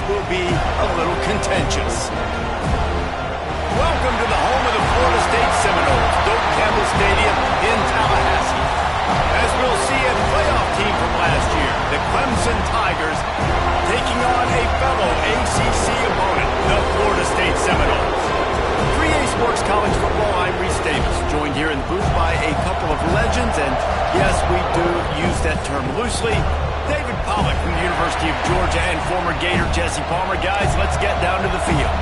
will be a little contentious. Welcome to the home of the Florida State Seminoles, Doak Campbell Stadium in Tallahassee. As we'll see a playoff team from last year, the Clemson Tigers, taking on a fellow ACC opponent, the Florida State Seminoles. 3A Sports College Football, I'm Reese Davis, joined here in the booth by a couple of legends, and yes, we do use that term loosely. David Pollock from the University of Georgia and former Gator Jesse Palmer. Guys, let's get down to the field.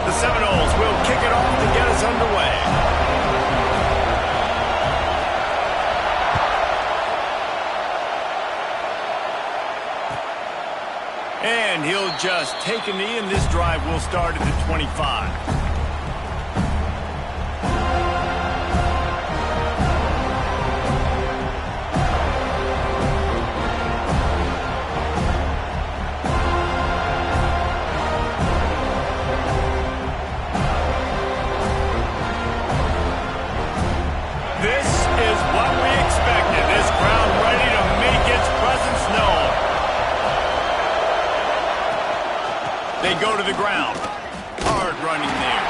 The Seminoles will kick it off to get us underway. And he'll just take a knee, and this drive will start at the 25. This is what we expected. This crowd ready to make its presence known. They go to the ground. Hard running there.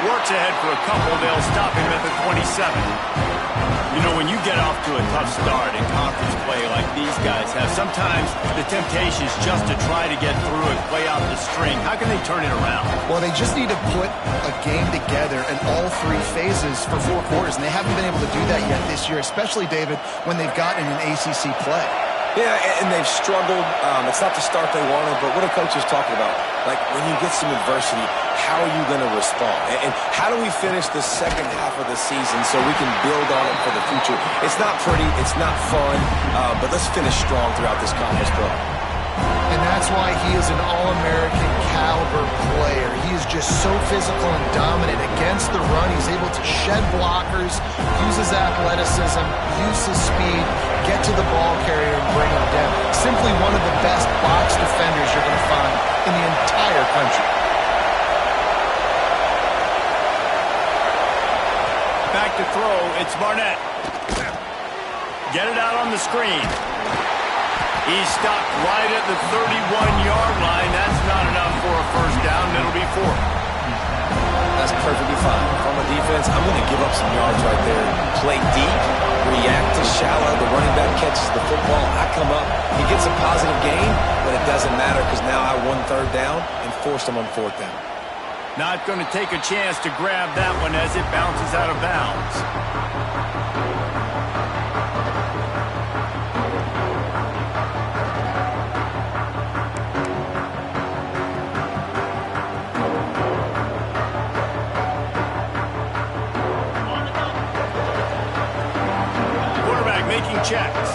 Works ahead for a couple. They'll stop him at the 27. You know, when you get off to a tough start in conference play like these guys have, sometimes the temptation is just to try to get through and play out the string. How can they turn it around? Well, they just need to put a game together in all three phases for 4 quarters, and they haven't been able to do that yet this year, especially, David, when they've gotten an ACC play. Yeah, and they've struggled. It's not the start they wanted, but what are coaches talking about? Like, when you get some adversity, how are you going to respond? And how do we finish the second half of the season so we can build on it for the future? It's not pretty, it's not fun, but let's finish strong throughout this conference play. And that's why he is an All-American caliber player. He is just so physical and dominant against the run. He's able to shed blockers, use his athleticism, use his speed, get to the ball carrier and bring him down. Simply one of the best box defenders you're going to find in the entire country. Back to throw, it's Barnett. Get it out on the screen. He's stopped right at the 31-yard line. That's not enough for a first down. It'll be 4. That's perfectly fine. From a defense, I'm going to give up some yards right there. Play deep, react to shallow. The running back catches the football. I come up. He gets a positive gain, but it doesn't matter because now I won 3rd down and forced him on 4th down. Not going to take a chance to grab that one as it bounces out of bounds. Making checks.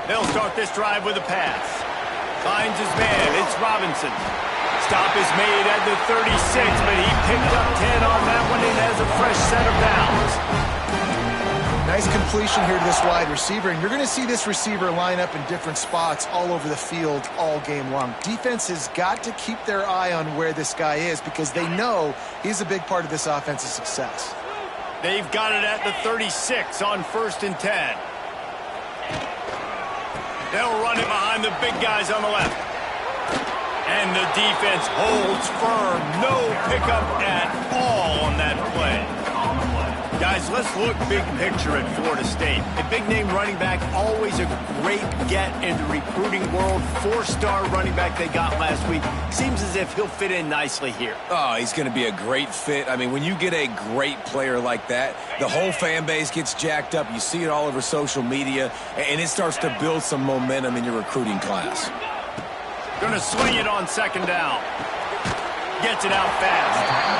They'll start this drive with a pass. Finds his man. It's Robinson. Stop is made at the 36, but he picked up 10 on that one and has a fresh set of downs. Nice completion here to this wide receiver, and you're going to see this receiver line up in different spots all over the field all game long. Defense has got to keep their eye on where this guy is because they know he's a big part of this offense's success. They've got it at the 36 on 1st and 10. They'll run it behind the big guys on the left. And the defense holds firm. No pickup at all on that play. Guys, let's look big picture at Florida State. A big-name running back, always a great get in the recruiting world. 4-star running back they got last week. Seems as if he'll fit in nicely here. Oh, he's going to be a great fit. I mean, when you get a great player like that, the whole fan base gets jacked up. You see it all over social media, and it starts to build some momentum in your recruiting class. Gonna swing it on 2nd down. Gets it out fast.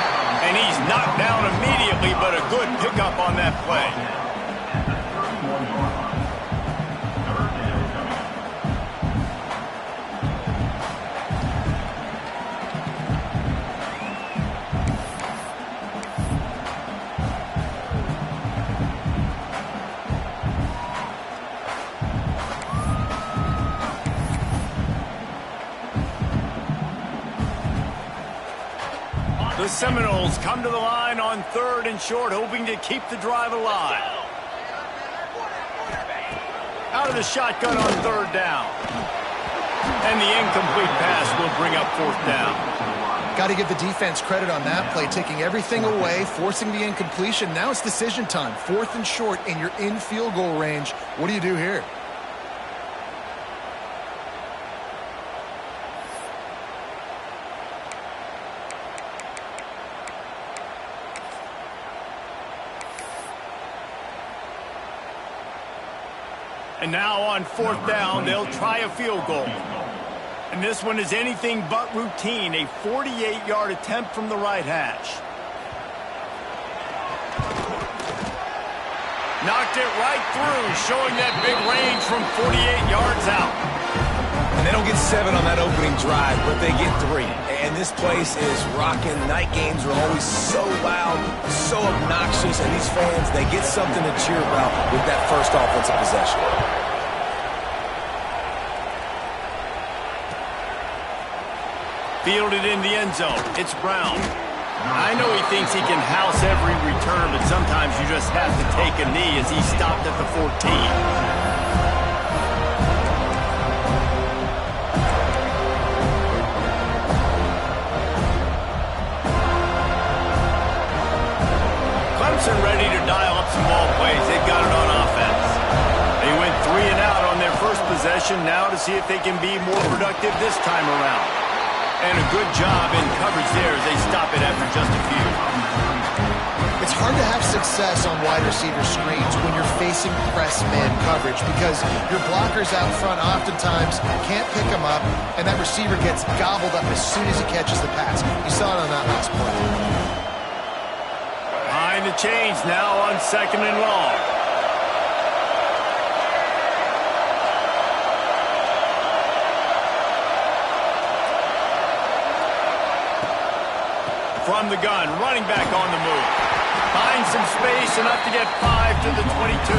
And he's knocked down immediately, but a good pickup on that play. The Seminoles come to the line on 3rd and short, hoping to keep the drive alive. Out of the shotgun on 3rd down. And the incomplete pass will bring up 4th down. Got to give the defense credit on that play, taking everything away, forcing the incompletion. Now it's decision time. 4th and short, and you're in field goal range. What do you do here? And now on 4th down, they'll try a field goal. And this one is anything but routine, a 48-yard attempt from the right hash. Knocked it right through, showing that big range from 48 yards out. And they don't get 7 on that opening drive, but they get 3. And this place is rocking. Night games are always so loud, so obnoxious, and these fans, they get something to cheer about with that first offensive possession. Fielded in the end zone. It's Brown. I know he thinks he can house every return, but sometimes you just have to take a knee as he stopped at the 14. Clemson ready to dial up some ball plays. They've got it on offense. They went 3 and out on their first possession, now to see if they can be more productive this time around. And a good job in coverage there as they stop it after just a few. It's hard to have success on wide receiver screens when you're facing press man coverage because your blockers out front oftentimes can't pick them up, and that receiver gets gobbled up as soon as he catches the pass. You saw it on that last play. Behind the chains now on 2nd and long. From the gun, running back on the move. Finds some space, enough to get 5 to the 22.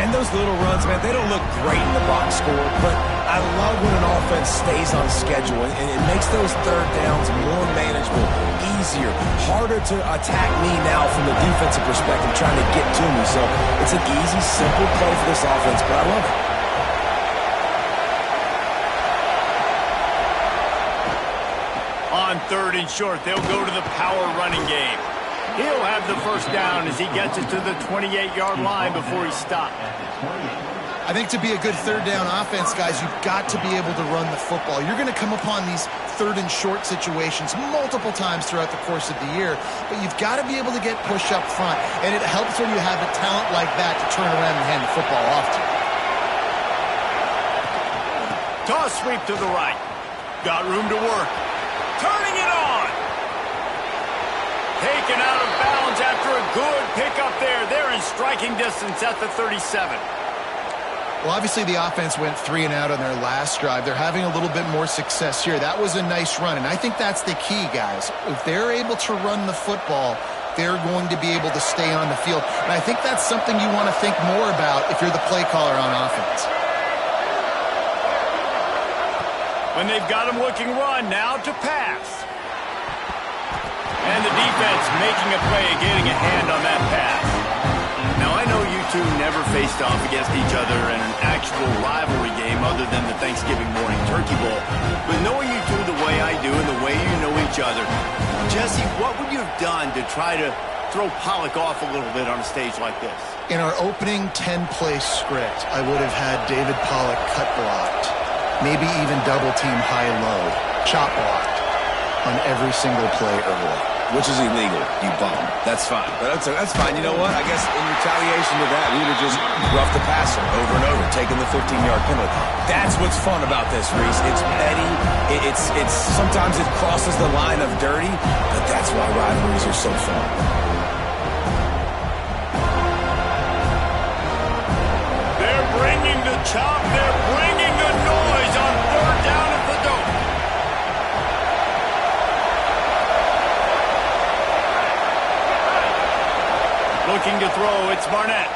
And those little runs, man, they don't look great in the box score, but I love when an offense stays on schedule, and it makes those 3rd downs more manageable, easier, harder to attack me now from the defensive perspective, trying to get to me. So it's an easy, simple play for this offense, but I love it. On 3rd and short, they'll go to the power running game. He'll have the first down as he gets it to the 28-yard line before he stopped. I think to be a good 3rd down offense, guys, you've got to be able to run the football. You're going to come upon these 3rd and short situations multiple times throughout the course of the year, but you've got to be able to get push up front, and it helps when you have a talent like that to turn around and hand the football off to. Toss sweep to the right. Got room to work. Turning it on. Taken out of bounds after a good pickup there. They're in striking distance at the 37. Well, obviously the offense went 3 and out on their last drive. They're having a little bit more success here. That was a nice run, and I think that's the key, guys. If they're able to run the football, they're going to be able to stay on the field. And I think that's something you want to think more about if you're the play caller on offense. When they've got him looking run, now to pass. And the defense making a play, getting a hand on that pass. Now, I know you two never faced off against each other in an actual rivalry game other than the Thanksgiving morning turkey bowl. But knowing you two the way I do and the way you know each other, Jesse, what would you have done to try to throw Pollock off a little bit on a stage like this? In our opening 10-play script, I would have had David Pollock cut blocked. Maybe even double-team high-low, chop blocked on every single play early. Which is illegal, you bum. That's fine. But that's fine. You know what? I guess in retaliation to that, we would have just roughed the passer over and over, taking the 15-yard penalty. That's what's fun about this, Reese. It's petty. It's sometimes it crosses the line of dirty, but that's why rivalries are so fun. They're bringing the chop. They're bringing the noise on 3rd down at the dome. Looking to throw, it's Barnett.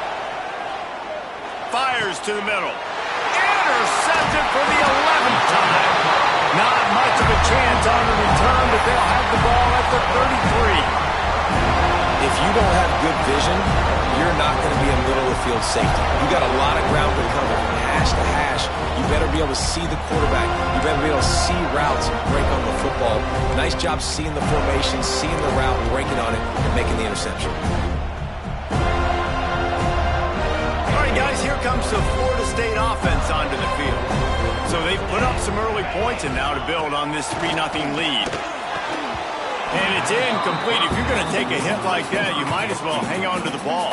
Fires to the middle. Intercepted for the 11th time. Not much of a chance on the return, but they'll have the ball at the 33. If you don't have good vision, you're not going to be a middle-of-the-field safety. You got a lot of ground to cover from hash to hash. You better be able to see the quarterback. You better be able to see routes and break on the football. Nice job seeing the formation, seeing the route, breaking on it, and making the interception. All right, guys, here comes the Florida State offense onto the field. So they've put up some early points, and now to build on this 3-0 lead. And it's incomplete. If you're going to take a hit like that, you might as well hang on to the ball.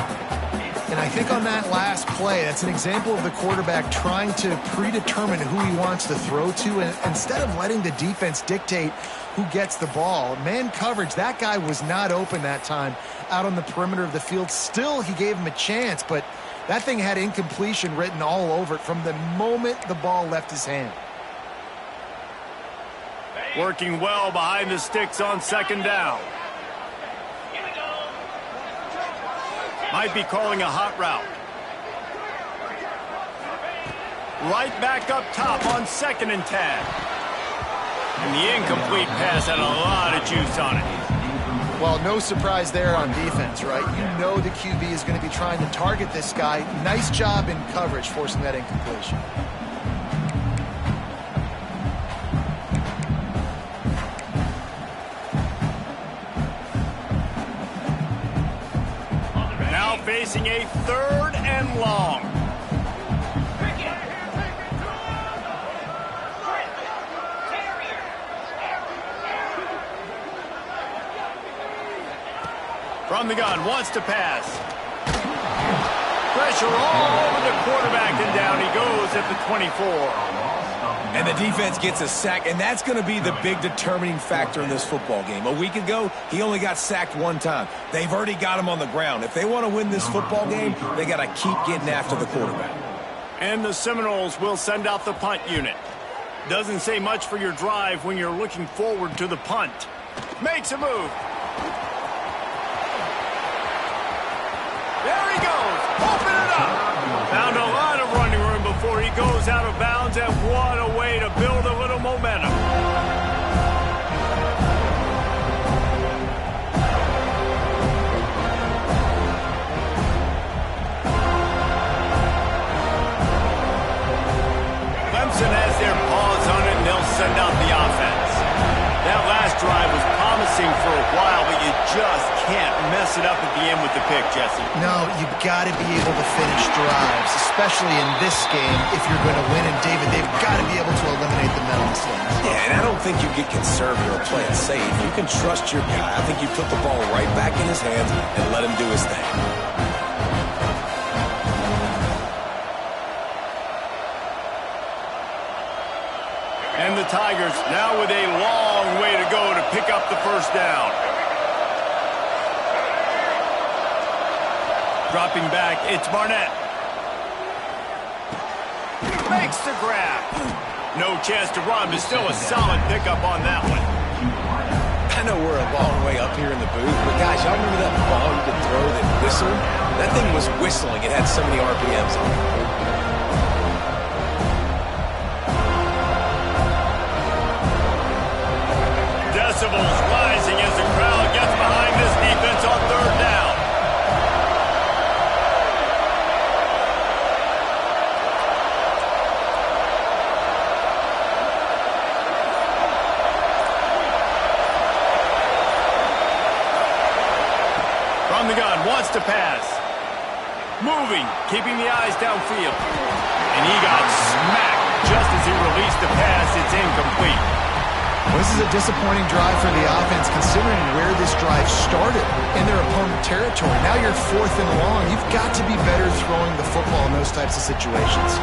And I think on that last play, that's an example of the quarterback trying to predetermine who he wants to throw to, and instead of letting the defense dictate who gets the ball. Man coverage, that guy was not open that time out on the perimeter of the field. Still, he gave him a chance, but that thing had incompletion written all over it from the moment the ball left his hand. Working well behind the sticks on second down. Might be calling a hot route. Right back up top on 2nd and 10. And the incomplete pass had a lot of juice on it. Well, no surprise there on defense, right? You know the QB is going to be trying to target this guy. Nice job in coverage, forcing that incompletion. Now facing a 3rd and long. From the gun, wants to pass. Pressure all over the quarterback, and down he goes at the 24. And the defense gets a sack, and that's going to be the big determining factor in this football game. A week ago, he only got sacked 1 time. They've already got him on the ground. If they want to win this football game, they got to keep getting after the quarterback. And the Seminoles will send out the punt unit. Doesn't say much for your drive when you're looking forward to the punt. Makes a move. There he goes. Open it up. Found a lot of running room before he goes out of bounds, and what a way to build a little momentum. Clemson has their paws on it, and they'll send out the offense. That last drive was promising for a while, but you just can't mess it up at the end with the pick, Jesse. No, you've got to be able to finish drives, especially in this game if you're going to win. And, David, they've got to be able to eliminate the mental mistakes. Yeah, and I don't think you get conservative or play it safe. You can trust your guy. I think you put the ball right back in his hands and let him do his thing. And the Tigers now with a long way to go to pick up the first down. Dropping back, it's Barnett. Makes the grab. No chance to run, but still a solid pickup on that one. I know we're a long way up here in the booth, but guys, y'all remember that ball you could throw that whistled? That thing was whistling. It had so many RPMs on it. Decibels rising as the crowd gets behind this defense on 3rd down. From the gun, wants to pass. Moving, keeping the eyes downfield. And he got smacked just as he released the pass. It's incomplete. Well, this is a disappointing drive for the offense, considering where this drive started in their opponent territory. Now you're 4th and long. You've got to be better throwing the football in those types of situations.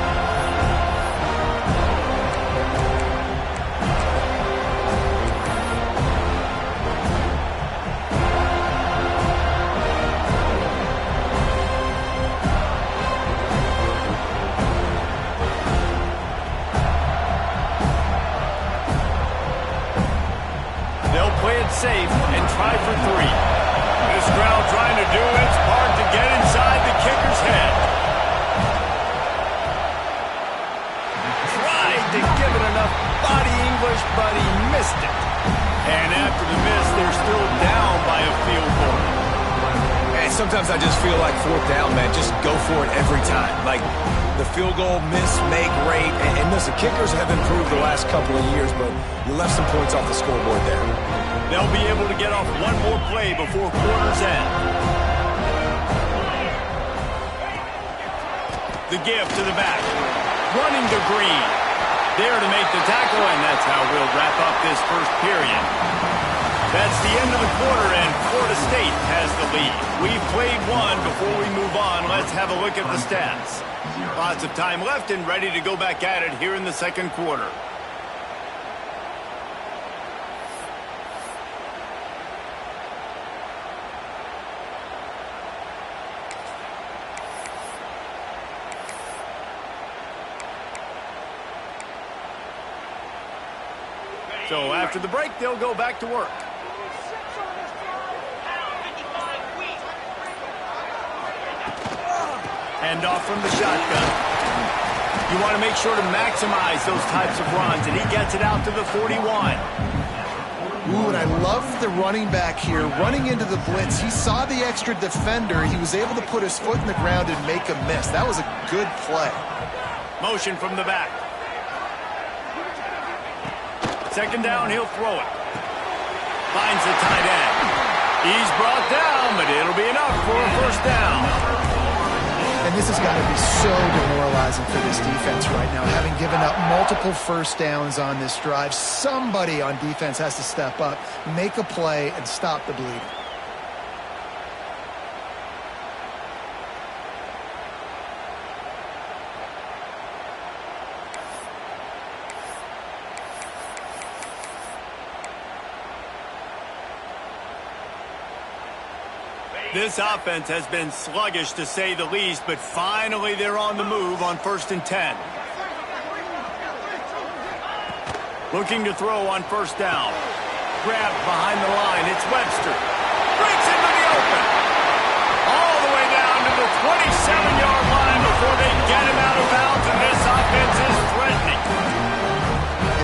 Safe and try for 3. This crowd trying to do its part to get inside the kicker's head. Tried to give it enough body English, Sometimes I just feel like fourth down, man, just go for it every time. Like, the field goal miss, make, rate. And listen, kickers have improved the last couple of years, but you left some points off the scoreboard there. They'll be able to get off one more play before quarter's end. The give to the back. Running to Green. There to make the tackle, and that's how we'll wrap up this first period. That's the end of the quarter, and Florida State has the lead. We've played one. Before we move on, let's have a look at the stats. Lots of time left and ready to go back at it here in the second quarter. So after the break, they'll go back to work. Hand off from the shotgun. You want to make sure to maximize those types of runs, and he gets it out to the 41. Ooh, and I love the running back here. Running into the blitz, he saw the extra defender. He was able to put his foot in the ground and make a miss. That was a good play. Motion from the back. Second down, he'll throw it. Finds the tight end. He's brought down, but it'll be enough for a first down. And this has got to be so demoralizing for this defense right now. Having given up multiple first downs on this drive, somebody on defense has to step up, make a play, and stop the bleeding. This offense has been sluggish, to say the least, but finally they're on the move on 1st and 10. Looking to throw on first down. Grabbed behind the line. It's Webster. Breaks into the open. All the way down to the 27-yard line before they get him out of bounds, and this offense is threatening.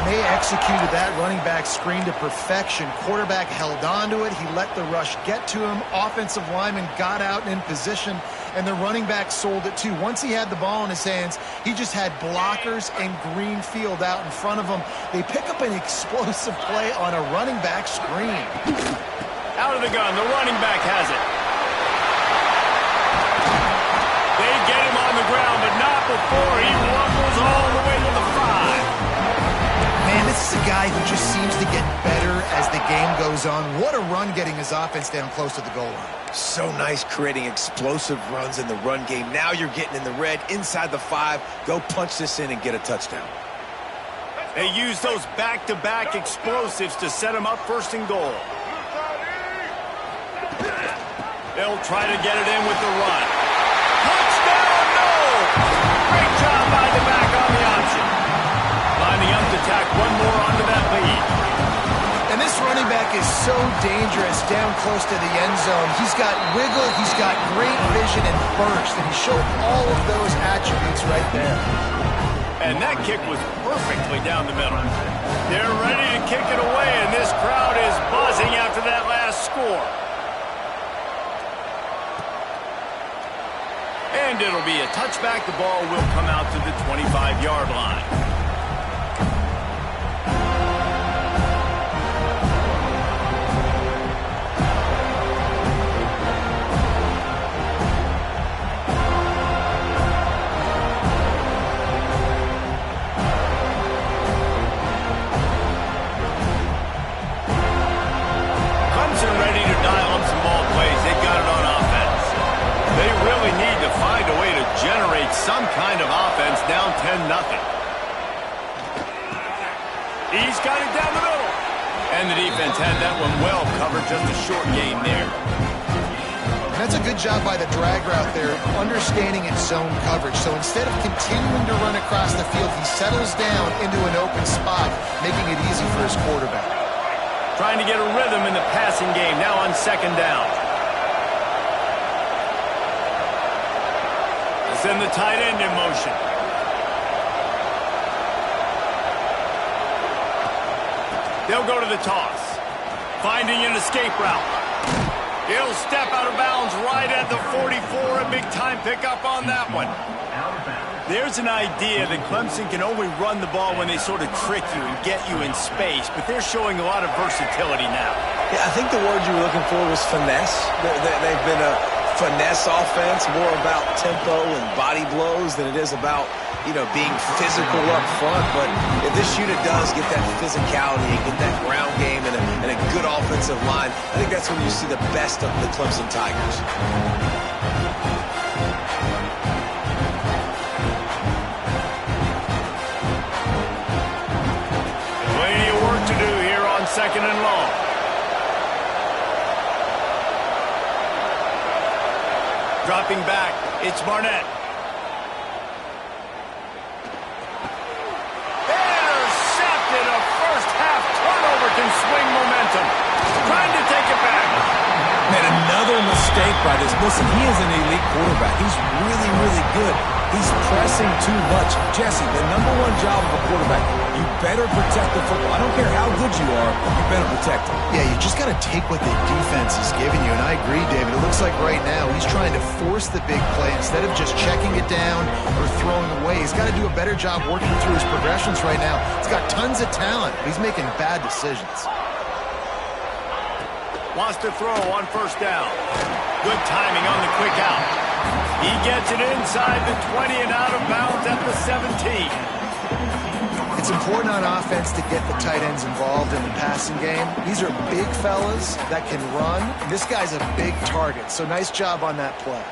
They executed that running back screen to perfection. Quarterback held on to it. He let the rush get to him. Offensive lineman got out and in position, and the running back sold it too. Once he had the ball in his hands, he just had blockers and green field out in front of him. They pick up an explosive play on a running back screen. Out of the gun, the running back has it. They get him on the ground, but not before he rumbles all the way to the 5. Man, this is a guy who just seems to get better as the game goes on. What a run getting his offense down close to the goal line. So nice creating explosive runs in the run game. Now you're getting in the red, inside the 5. Go punch this in and get a touchdown. They use those back-to-back explosives to set him up 1st and goal. They'll try to get it in with the run. Touchdown, no! Great job by the back on the option. Lining up to tack one more onto that lead. And this running back is so dangerous down close to the end zone. He's got wiggle, he's got great vision and burst, and he showed all of those attributes right there. And that kick was perfectly down the middle. They're ready to kick it away, and this crowd is buzzing after that last score. And it'll be a touchback. The ball will come out to the 25-yard line. Ready to dial up some ball plays. They got it on offense. They really need to find a way to generate some kind of offense down 10-0. He's got it down the middle. And the defense had that one well covered. Just a short game there. That's a good job by the drag route there, understanding its zone coverage. So instead of continuing to run across the field, he settles down into an open spot, making it easy for his quarterback. Trying to get a rhythm in the passing game, now on 2nd down. Send the tight end in motion. They'll go to the toss. Finding an escape route. He'll step out of bounds right at the 44. A big-time pickup on that one. There's an idea that Clemson can only run the ball when they sort of trick you and get you in space, but they're showing a lot of versatility now. Yeah, I think the word you were looking for was finesse. They've been a finesse offense, more about tempo and body blows than it is about, being physical up front. But if this unit does get that physicality and get that ground game and a good offensive line, I think that's when you see the best of the Clemson Tigers. Plenty of work to do here on 2nd and long. Dropping back, it's Barnett. Intercepted. A first-half turnover can swing momentum. Trying to take it back. Man, another mistake by this. Listen, he is an elite quarterback. He's really, really good. He's pressing too much. Jesse, the #1 job of a quarterback, you better protect the football. I don't care how good you are, you better protect it. Yeah, you just got to take what the defense is giving you, and I agree, David. It looks like right now he's trying to force the big play instead of just checking it down or throwing away. He's got to do a better job working through his progressions right now. He's got tons of talent, but he's making bad decisions. Wants to throw on 1st down. Good timing on the quick out. He gets it inside the 20 and out of bounds at the 17. It's important on offense to get the tight ends involved in the passing game. These are big fellas that can run. This guy's a big target, so nice job on that play.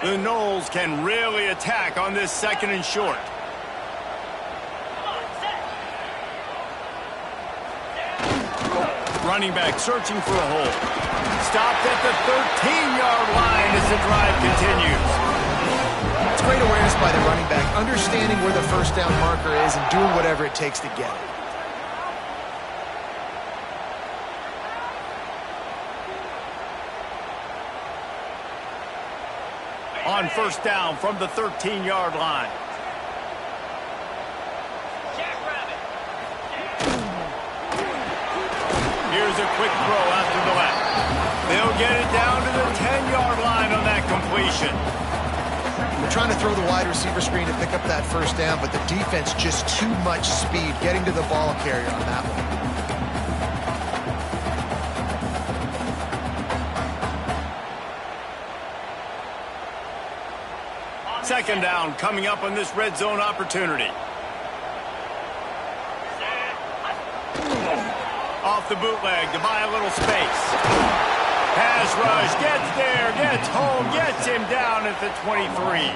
The Noles can really attack on this 2nd and short. Running back searching for a hole. Stopped at the 13-yard line as the drive continues. It's great awareness by the running back, understanding where the 1st down marker is and doing whatever it takes to get it. On 1st down from the 13-yard line. Here's a quick throw out to the left. They'll get it down to the 10-yard line on that completion. They're trying to throw the wide receiver screen to pick up that 1st down, but the defense just too much speed getting to the ball carrier on that one. 2nd down coming up on this red zone opportunity. Off the bootleg to buy a little space. Pass rush, gets there, gets home, gets him down at the 23.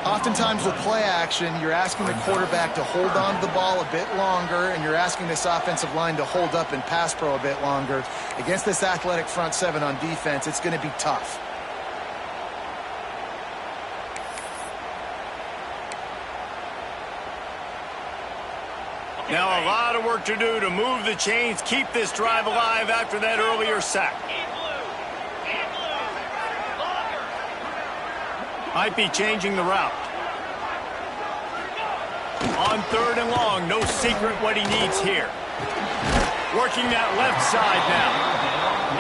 Oftentimes with play action, you're asking the quarterback to hold on to the ball a bit longer, and you're asking this offensive line to hold up and pass pro a bit longer. Against this athletic front 7 on defense, it's going to be tough. Now a lot of work to do to move the chains, keep this drive alive after that earlier sack. Might be changing the route. On 3rd and long, no secret what he needs here. Working that left side now.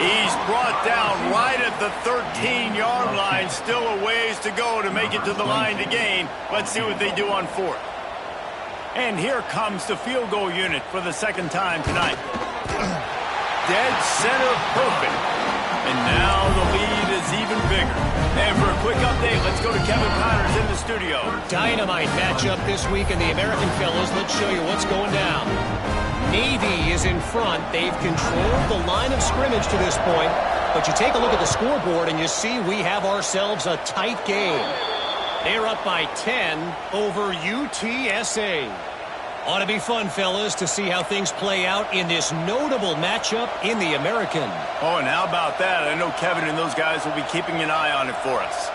He's brought down right at the 13-yard line. Still a ways to go to make it to the line to gain. Let's see what they do on 4th. And here comes the field goal unit for the 2nd time tonight. Dead center perfect. And now the lead is even bigger. And for a quick update, let's go to Kevin Connors in the studio. Dynamite matchup this week in the American, fellas. Let's show you what's going down. Navy is in front. They've controlled the line of scrimmage to this point. But you take a look at the scoreboard and you see we have ourselves a tight game. They're up by 10 over UTSA. Ought to be fun, fellas, to see how things play out in this notable matchup in the American. Oh, and how about that? I know Kevin and those guys will be keeping an eye on it for us.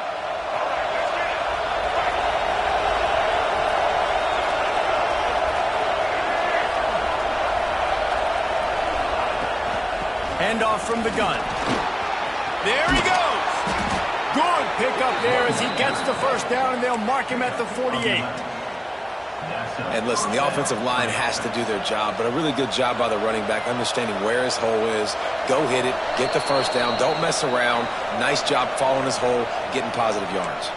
Handoff from the gun. There he goes. Good pickup there as he gets the 1st down, and they'll mark him at the 48. And listen, the offensive line has to do their job, but a really good job by the running back, understanding where his hole is. Go hit it, get the first down, don't mess around. Nice job following his hole, getting positive yards.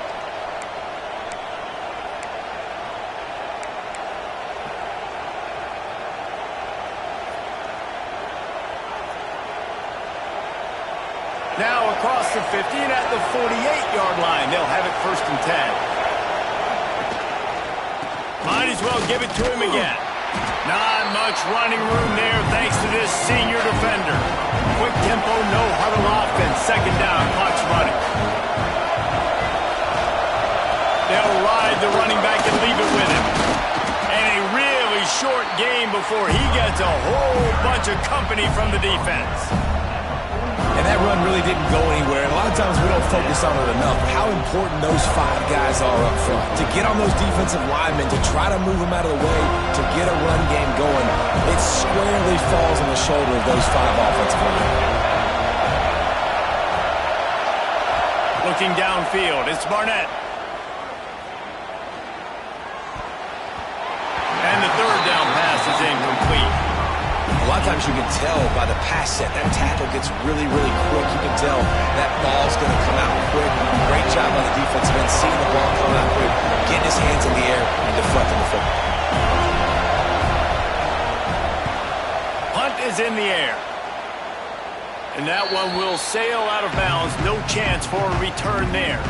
Now across the 50 and at the 48-yard line. They'll have it 1st and 10. Might as well give it to him again. Not much running room there thanks to this senior defender. Quick tempo, no huddle offense. 2nd down, clock's running. They'll ride the running back and leave it with him. And a really short game before he gets a whole bunch of company from the defense. And that run really didn't go anywhere. And a lot of times we don't focus on it enough. How important those 5 guys are up front. To get on those defensive linemen, to try to move them out of the way, to get a run game going, it squarely falls on the shoulder of those 5 offensive linemen. Looking downfield, it's Barnett. And the 3rd down pass is incomplete. A lot of times you can tell by the pass set, that tackle gets really, really quick. You can tell that ball's going to come out quick. Great job by the defensive end, seeing the ball come out quick, getting his hands in the air, and deflecting the football. Punt is in the air. And that one will sail out of bounds. No chance for a return there.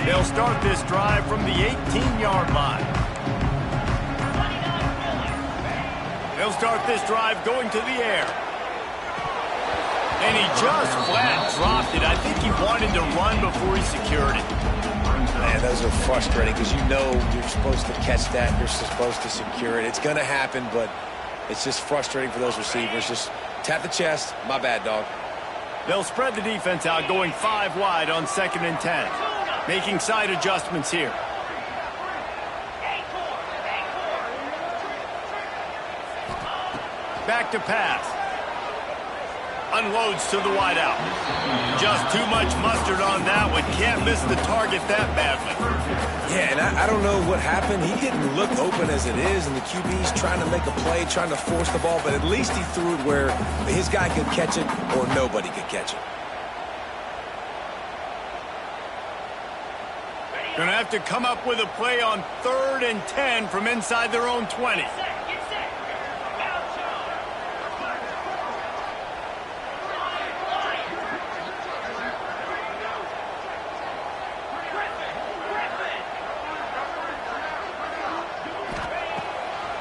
They'll start this drive from the 18-yard line. They'll start this drive going to the air. And he just flat dropped it. I think he wanted to run before he secured it. Man, those are frustrating because you know you're supposed to catch that. You're supposed to secure it. It's going to happen, but it's just frustrating for those receivers. Just tap the chest. My bad, dog. They'll spread the defense out, going 5 wide on 2nd and 10. Making side adjustments here. Back to pass. Unloads to the wideout. Just too much mustard on that one. Can't miss the target that badly. Yeah, and I don't know what happened. He didn't look open as it is, and the QB's trying to make a play, trying to force the ball, but at least he threw it where his guy could catch it or nobody could catch it. Going to have to come up with a play on 3rd and 10 from inside their own 20.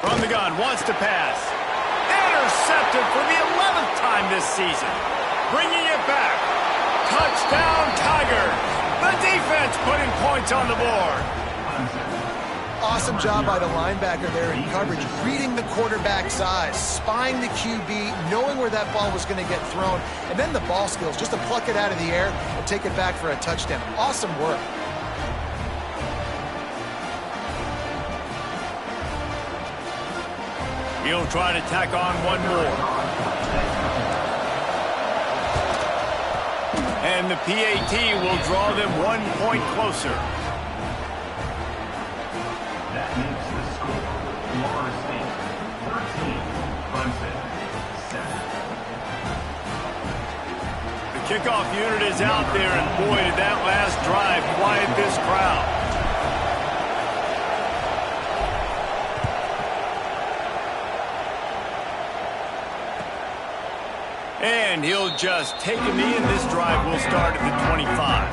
From the gun, wants to pass. Intercepted for the 11th time this season. Bringing it back. Touchdown, Tigers. The defense putting points on the board. Awesome job by the linebacker there in coverage, reading the quarterback's eyes, spying the QB, knowing where that ball was going to get thrown, and then the ball skills just to pluck it out of the air and take it back for a touchdown. Awesome work. He'll try to tack on one more. And the PAT will draw them 1 point closer. That makes the score Florida State 13, Clemson 7. The kickoff unit is out there, and boy, did that last drive quiet this crowd. And he'll just take him in. This drive will start at the 25.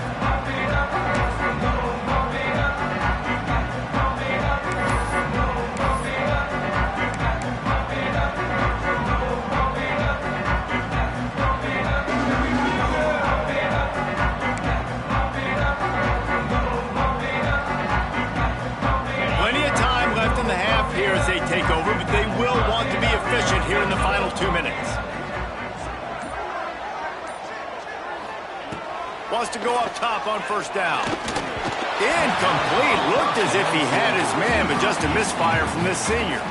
Plenty of time left in the half here as they take over, but they will want to be efficient here in the final 2 minutes. Wants to go up top on 1st down. Incomplete. Looked as if he had his man, but just a misfire from this senior.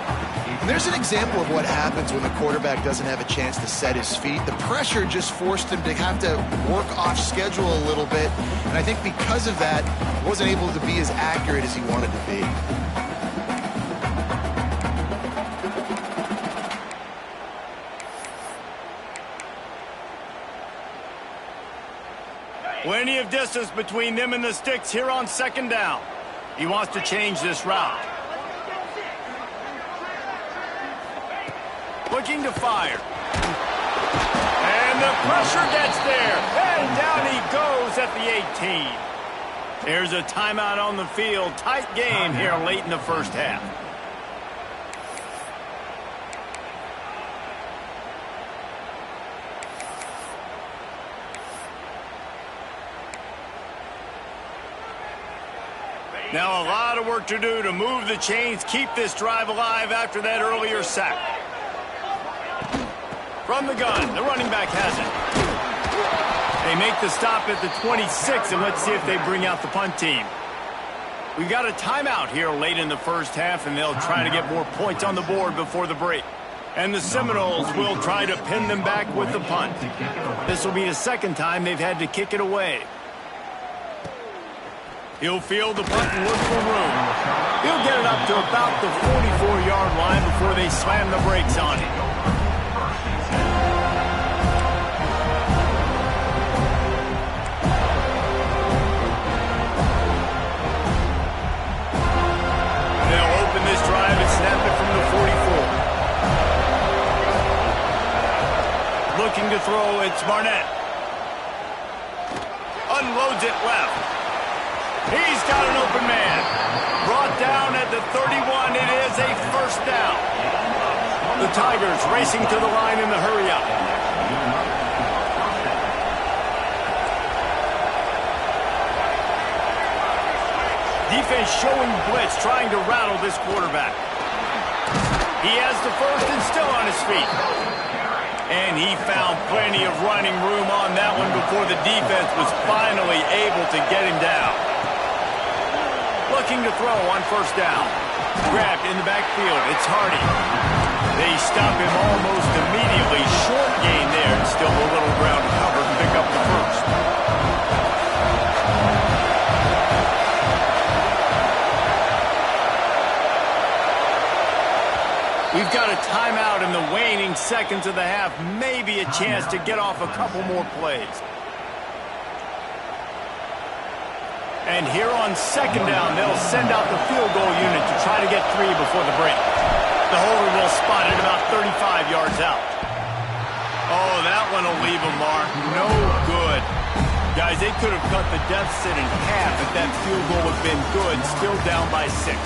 There's an example of what happens when the quarterback doesn't have a chance to set his feet. The pressure just forced him to have to work off schedule a little bit, and I think because of that, wasn't able to be as accurate as he wanted to be. Plenty of distance between them and the sticks here on second down. He wants to change this route. Looking to fire. And the pressure gets there. And down he goes at the 18. There's a timeout on the field. Tight game here late in the first half. Now a lot of work to do to move the chains, keep this drive alive after that earlier sack. From the gun, the running back has it. They make the stop at the 26, and let's see if they bring out the punt team. We've got a timeout here late in the first half, and they'll try to get more points on the board before the break. And the Seminoles will try to pin them back with the punt. This will be the second time they've had to kick it away. He'll field the punt and look for room. He'll get it up to about the 44-yard line before they slam the brakes on him. They'll open this drive and snap it from the 44. Looking to throw, it's Barnett. Unloads it left. He's got an open man. Brought down at the 31. It is a first down. The Tigers racing to the line in the hurry-up. Defense showing blitz, trying to rattle this quarterback. He has the first and still on his feet. And he found plenty of running room on that one before the defense was finally able to get him down. Looking to throw on first down. Grabbed in the backfield. It's Hardy. They stop him almost immediately. Short gain there. And still a little ground cover to pick up the first. We've got a timeout in the waning seconds of the half. Maybe a chance to get off a couple more plays. And here on second down, they'll send out the field goal unit to try to get 3 before the break. The holder will spot it about 35 yards out. Oh, that one will leave a mark. No good. Guys, they could have cut the deficit in half if that field goal had been good, still down by 6.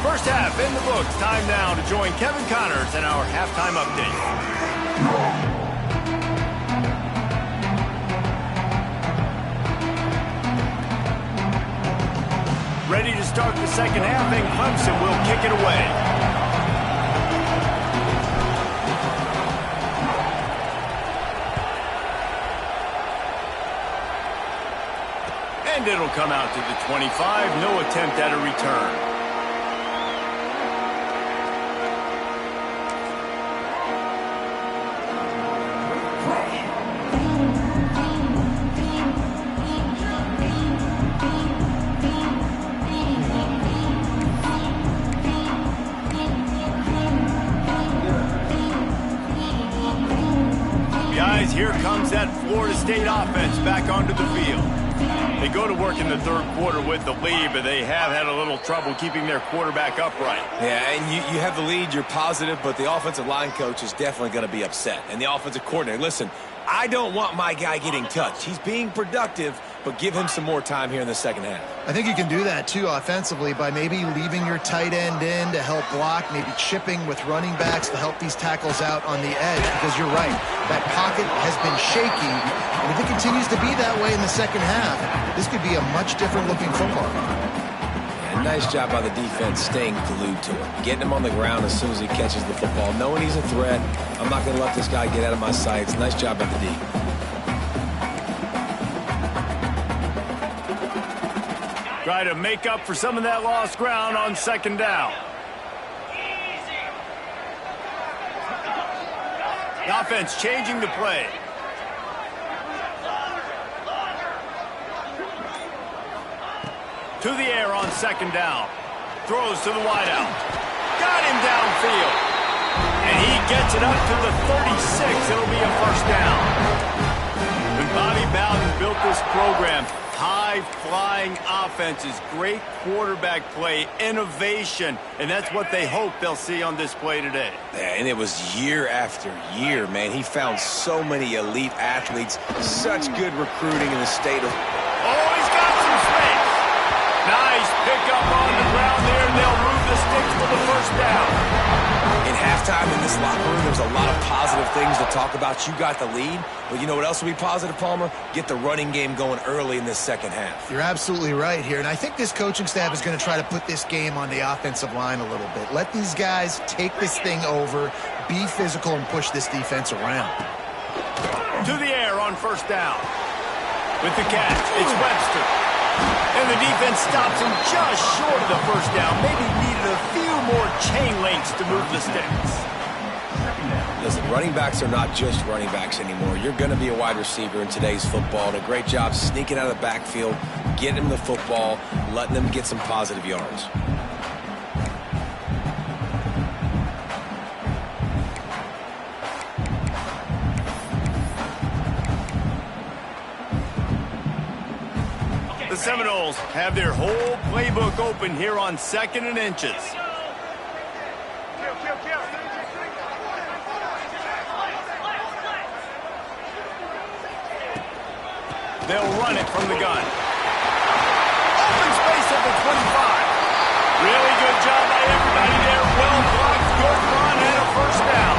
First half in the books. Time now to join Kevin Connors in our halftime update. Ready to start the second half, and Clemson will kick it away. And it'll come out to the 25. No attempt at a return. Here comes that Florida State offense back onto the field. They go to work in the third quarter with the lead, but they have had a little trouble keeping their quarterback upright. Yeah, and you have the lead, you're positive, but the offensive line coach is definitely going to be upset. And the offensive coordinator, listen, I don't want my guy getting touched. He's being productive, but give him some more time here in the second half. I think you can do that, too, offensively, by maybe leaving your tight end in to help block, maybe chipping with running backs to help these tackles out on the edge, because you're right, that pocket has been shaky, and if it continues to be that way in the second half, this could be a much different-looking football. Yeah, nice job by the defense staying glued to it, getting him on the ground as soon as he catches the football, knowing he's a threat. I'm not going to let this guy get out of my sights. Nice job by the D. Try to make up for some of that lost ground on second down. The offense changing the play. To the air on second down. Throws to the wideout. Got him downfield. And he gets it up to the 36. It'll be a first down. When Bobby Bowden built this program, high-flying offenses, great quarterback play, innovation, and that's what they hope they'll see on display today. Yeah, and it was year after year, man. He found so many elite athletes, such good recruiting in the state of... Oh, he's got some space. Nice pickup on the ground there. They'll move the sticks for the first down. In halftime in this locker room, there's a lot of positive things to talk about. You got the lead, but you know what else will be positive, Palmer? Get the running game going early in this second half. You're absolutely right here, and I think this coaching staff is going to try to put this game on the offensive line a little bit. Let these guys take this thing over, be physical, and push this defense around. To the air on first down. With the catch, it's Webster. And the defense stops him just short of the first down. Maybe needed a few more chain links to move the sticks. Listen, running backs are not just running backs anymore. You're going to be a wide receiver in today's football. And a great job sneaking out of the backfield, getting him the football, letting them get some positive yards. The Seminoles have their whole playbook open here on 2nd and inches. They'll run it from the gun. Open space at the 25. Really good job by everybody there. Well blocked, good run, and a first down.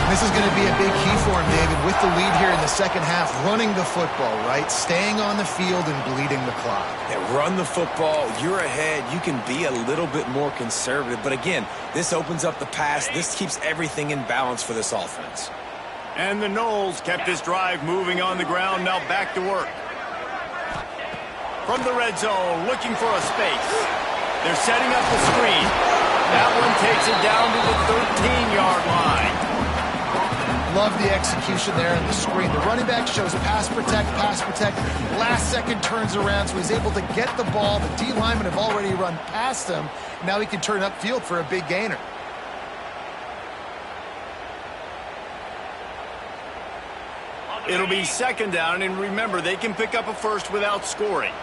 This is going to be a big key for him, David, with the lead here in the second half, running the football, right? Staying on the field and bleeding the clock. Yeah, run the football. You're ahead. You can be a little bit more conservative. But again, this opens up the pass. This keeps everything in balance for this offense. And the Noles kept this drive moving on the ground. Now back to work. From the red zone, looking for a space. They're setting up the screen. That one takes it down to the 13-yard line. Love the execution there on the screen. The running back shows pass protect. Last second turns around, so he's able to get the ball. The D linemen have already run past him. Now he can turn upfield for a big gainer. It'll be second down, and remember, they can pick up a first without scoring.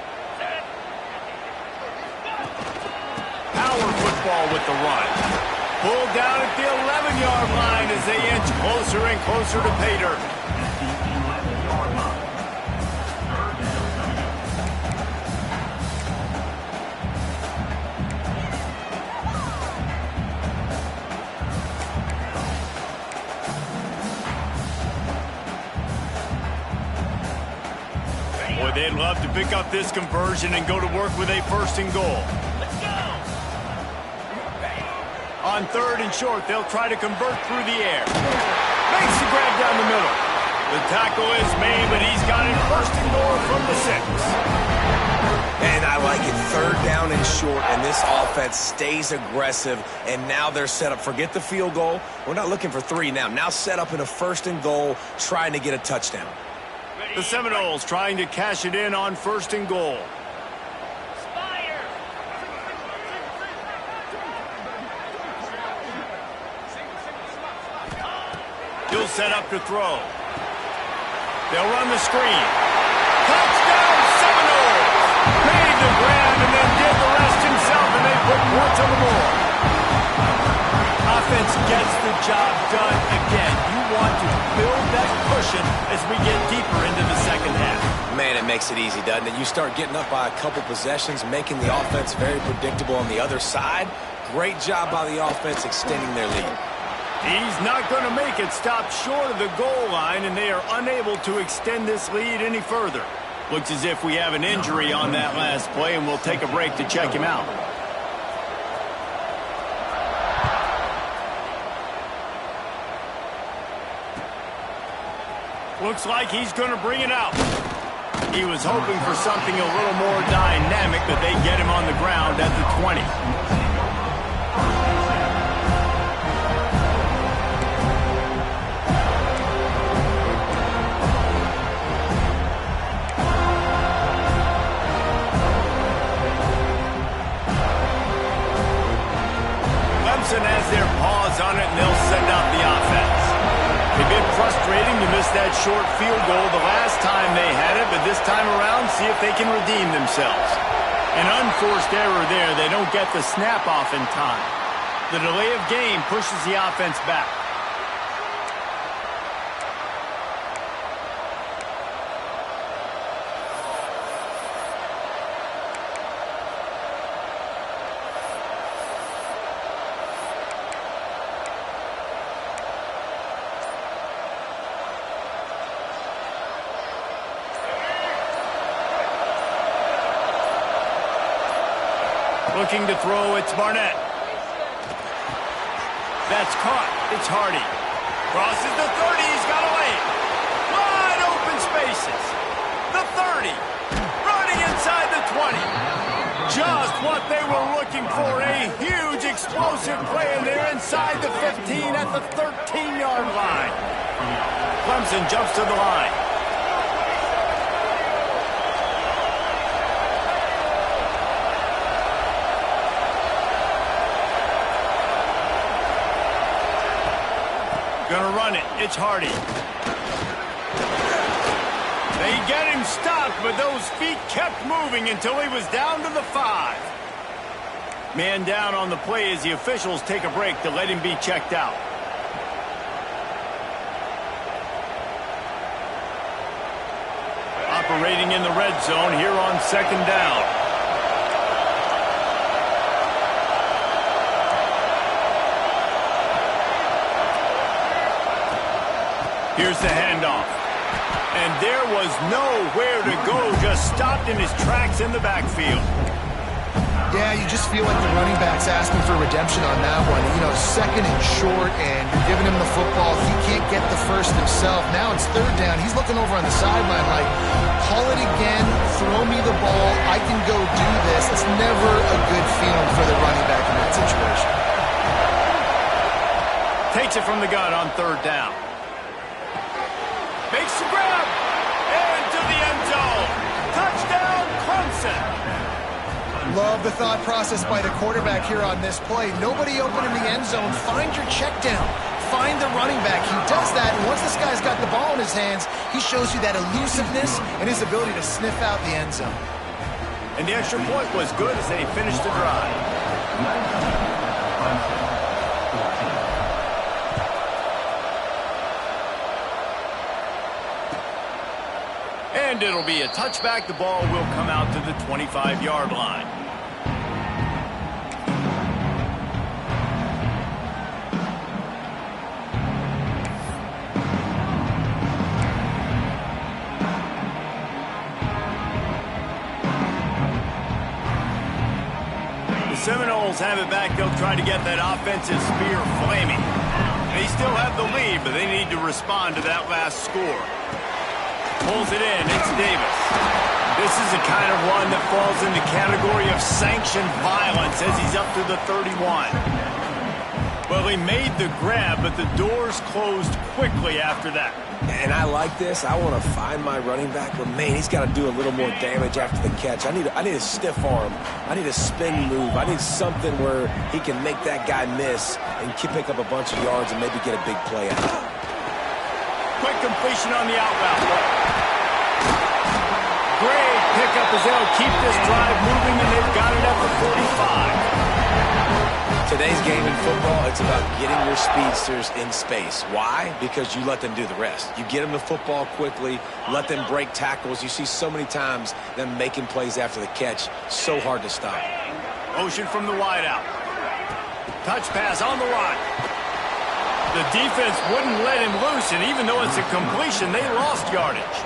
Power football with the run. Pulled down at the 11-yard line as they inch closer and closer to pay dirt. Boy, they'd love to pick up this conversion and go to work with a first and goal. On 3rd and short, they'll try to convert through the air. Makes the grab down the middle. The tackle is made, but he's got it first and goal from the 6. And I like it. 3rd down and short, and this offense stays aggressive, and now they're set up. Forget the field goal. We're not looking for 3 now. Now set up in a 1st and goal, trying to get a touchdown. The Seminoles trying to cash it in on 1st and goal. He'll set up to throw. They'll run the screen. Touchdown, Seminoles! Made the grab and then did the rest himself, and they put points on the board. Offense gets the job done again. You want to build that cushion as we get deeper into the second half. Man, it makes it easy, doesn't it? You start getting up by a couple possessions, making the offense very predictable on the other side. Great job by the offense extending their lead. He's not going to make it. Stop short of the goal line, and they are unable to extend this lead any further. Looks as if we have an injury on that last play, and we'll take a break to check him out. Looks like he's going to bring it out. He was hoping for something a little more dynamic, but they get him on the ground at the 20. Clemson has their paws on it, and they'll send out the offense. They've been frustrating to miss that short field goal the last time they had it, but this time around, see if they can redeem themselves. An unforced error there. They don't get the snap off in time. The delay of game pushes the offense back. Looking to throw, it's Barnett. That's caught. It's Hardy. Crosses the 30. He's got away. Wide open spaces. The 30. Running inside the 20. Just what they were looking for. A huge explosive play, and they're inside the 15 at the 13-yard line. Clemson jumps to the line. Gonna run it. It's Hardy. They get him stopped, but those feet kept moving until he was down to the 5. Man down on the play as the officials take a break to let him be checked out. Operating in the red zone here on 2nd down. Here's the handoff. And there was nowhere to go, just stopped in his tracks in the backfield. Yeah, you just feel like the running back's asking for redemption on that one. You know, 2nd and short, and you're giving him the football. He can't get the first himself. Now it's 3rd down. He's looking over on the sideline like, call it again, throw me the ball, I can go do this. It's never a good feeling for the running back in that situation. Takes it from the gun on 3rd down. Makes the grab. Into the end zone. Touchdown, Clemson. Love the thought process by the quarterback here on this play. Nobody open in the end zone. Find your check down. Find the running back. He does that, and once this guy's got the ball in his hands, he shows you that elusiveness and his ability to sniff out the end zone. And the extra point was good as they finished the drive. And it'll be a touchback. The ball will come out to the 25-yard line. The Seminoles have it back. They'll try to get that offensive spear flaming. They still have the lead, but they need to respond to that last score. Pulls it in. It's Davis. This is the kind of one that falls in the category of sanctioned violence as he's up to the 31. Well, he made the grab, but the doors closed quickly after that. And I like this. I want to find my running back, but man, he's got to do a little more damage after the catch. I need a stiff arm. I need a spin move. I need something where he can make that guy miss and pick up a bunch of yards and maybe get a big play out. Quick completion on the outbound. Great pickup as they'll keep this drive moving, and they've got it up to 45. Today's game in football, it's about getting your speedsters in space. Why? Because you let them do the rest. You get them the football quickly, let them break tackles. You see so many times them making plays after the catch. So hard to stop. Motion from the wideout. Touch pass on the line. The defense wouldn't let him loose, and even though it's a completion, they lost yardage.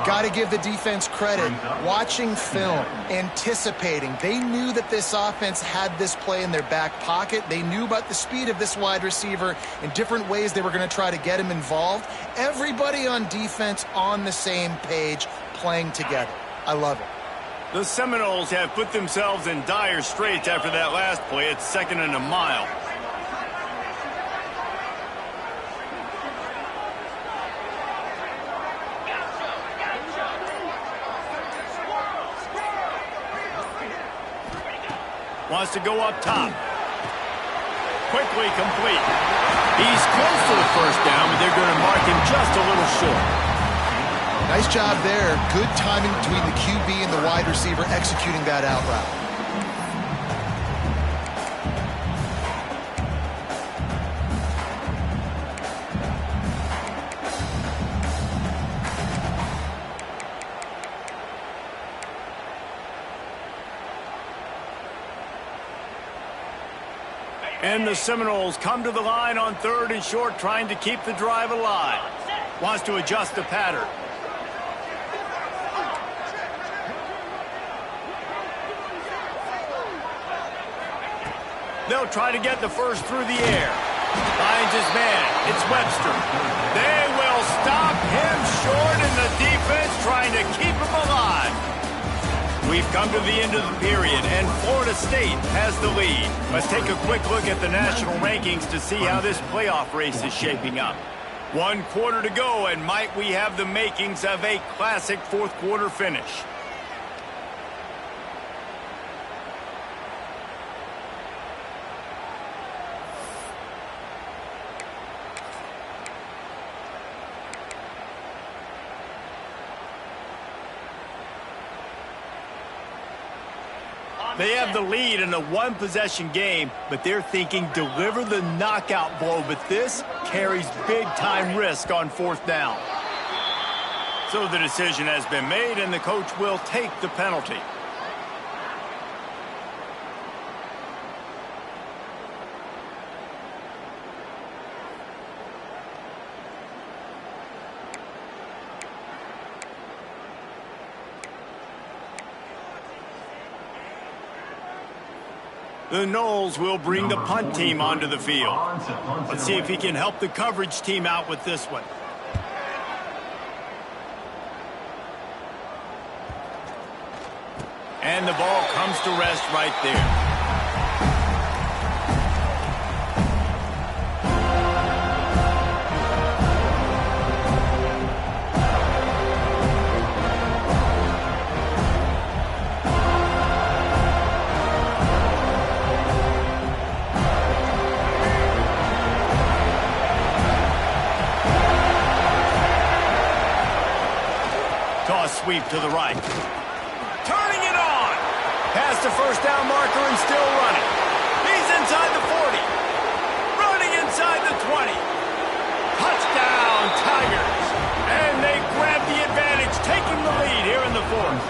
Got to give the defense credit. Watching film, anticipating. They knew that this offense had this play in their back pocket. They knew about the speed of this wide receiver and different ways they were going to try to get him involved. Everybody on defense on the same page, playing together. I love it. The Seminoles have put themselves in dire straits after that last play. It's 2nd and a mile. Wants to go up top. Quickly complete. He's close to the first down, but they're going to mark him just a little short. Nice job there. Good timing between the QB and the wide receiver executing that out route. And the Seminoles come to the line on 3rd and short, trying to keep the drive alive. Wants to adjust the pattern. They'll try to get the first through the air. Finds his man. It's Webster. They will stop him short, and the defense trying to keep him alive. We've come to the end of the period, and Florida State has the lead. Let's take a quick look at the national rankings to see how this playoff race is shaping up. 1 quarter to go, and might we have the makings of a classic 4th quarter finish. They have the lead in a 1-possession game, but they're thinking deliver the knockout blow, but this carries big-time risk on 4th down. So the decision has been made, and the coach will take the penalty. The Noles will bring the punt team onto the field. Let's see if he can help the coverage team out with this one. And the ball comes to rest right there. Sweep to the right. Turning it on. Past the first down marker and still running. He's inside the 40. Running inside the 20. Touchdown, Tigers. And they grab the advantage, taking the lead here in the 4th.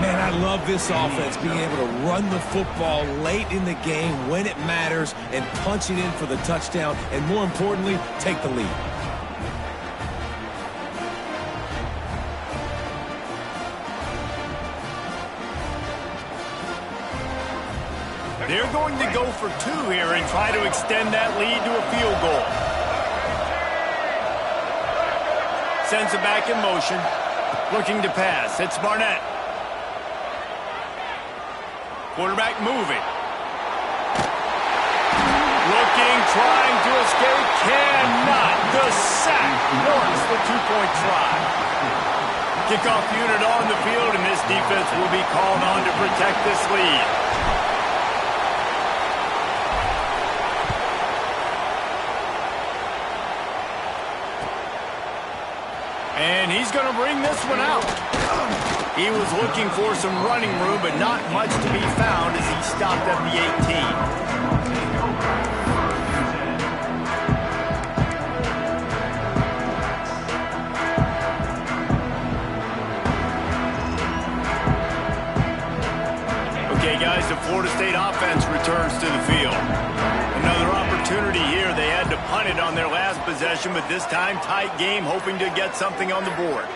Man, I love this offense, being able to run the football late in the game when it matters and punch it in for the touchdown, and more importantly, take the lead. They're going to go for 2 here and try to extend that lead to a field goal. Sends it back in motion. Looking to pass. It's Barnett. Quarterback moving. Looking, trying to escape. Cannot. The sack warrants the 2-point try. Kickoff unit on the field, and this defense will be called on to protect this lead. And he's going to bring this one out. He was looking for some running room, but not much to be found as he stopped at the 18. Okay, guys, the Florida State offense returns to the field. Another opportunity here. They had to punt it on their last possession, but this time tight game, hoping to get something on the board.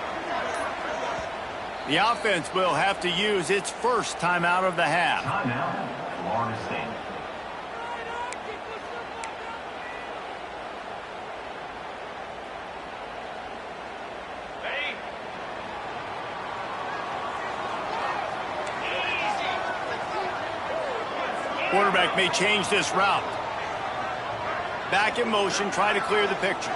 The offense will have to use its first timeout of the half. Timeout, Florida State. Quarterback may change this route. Back in motion, try to clear the picture.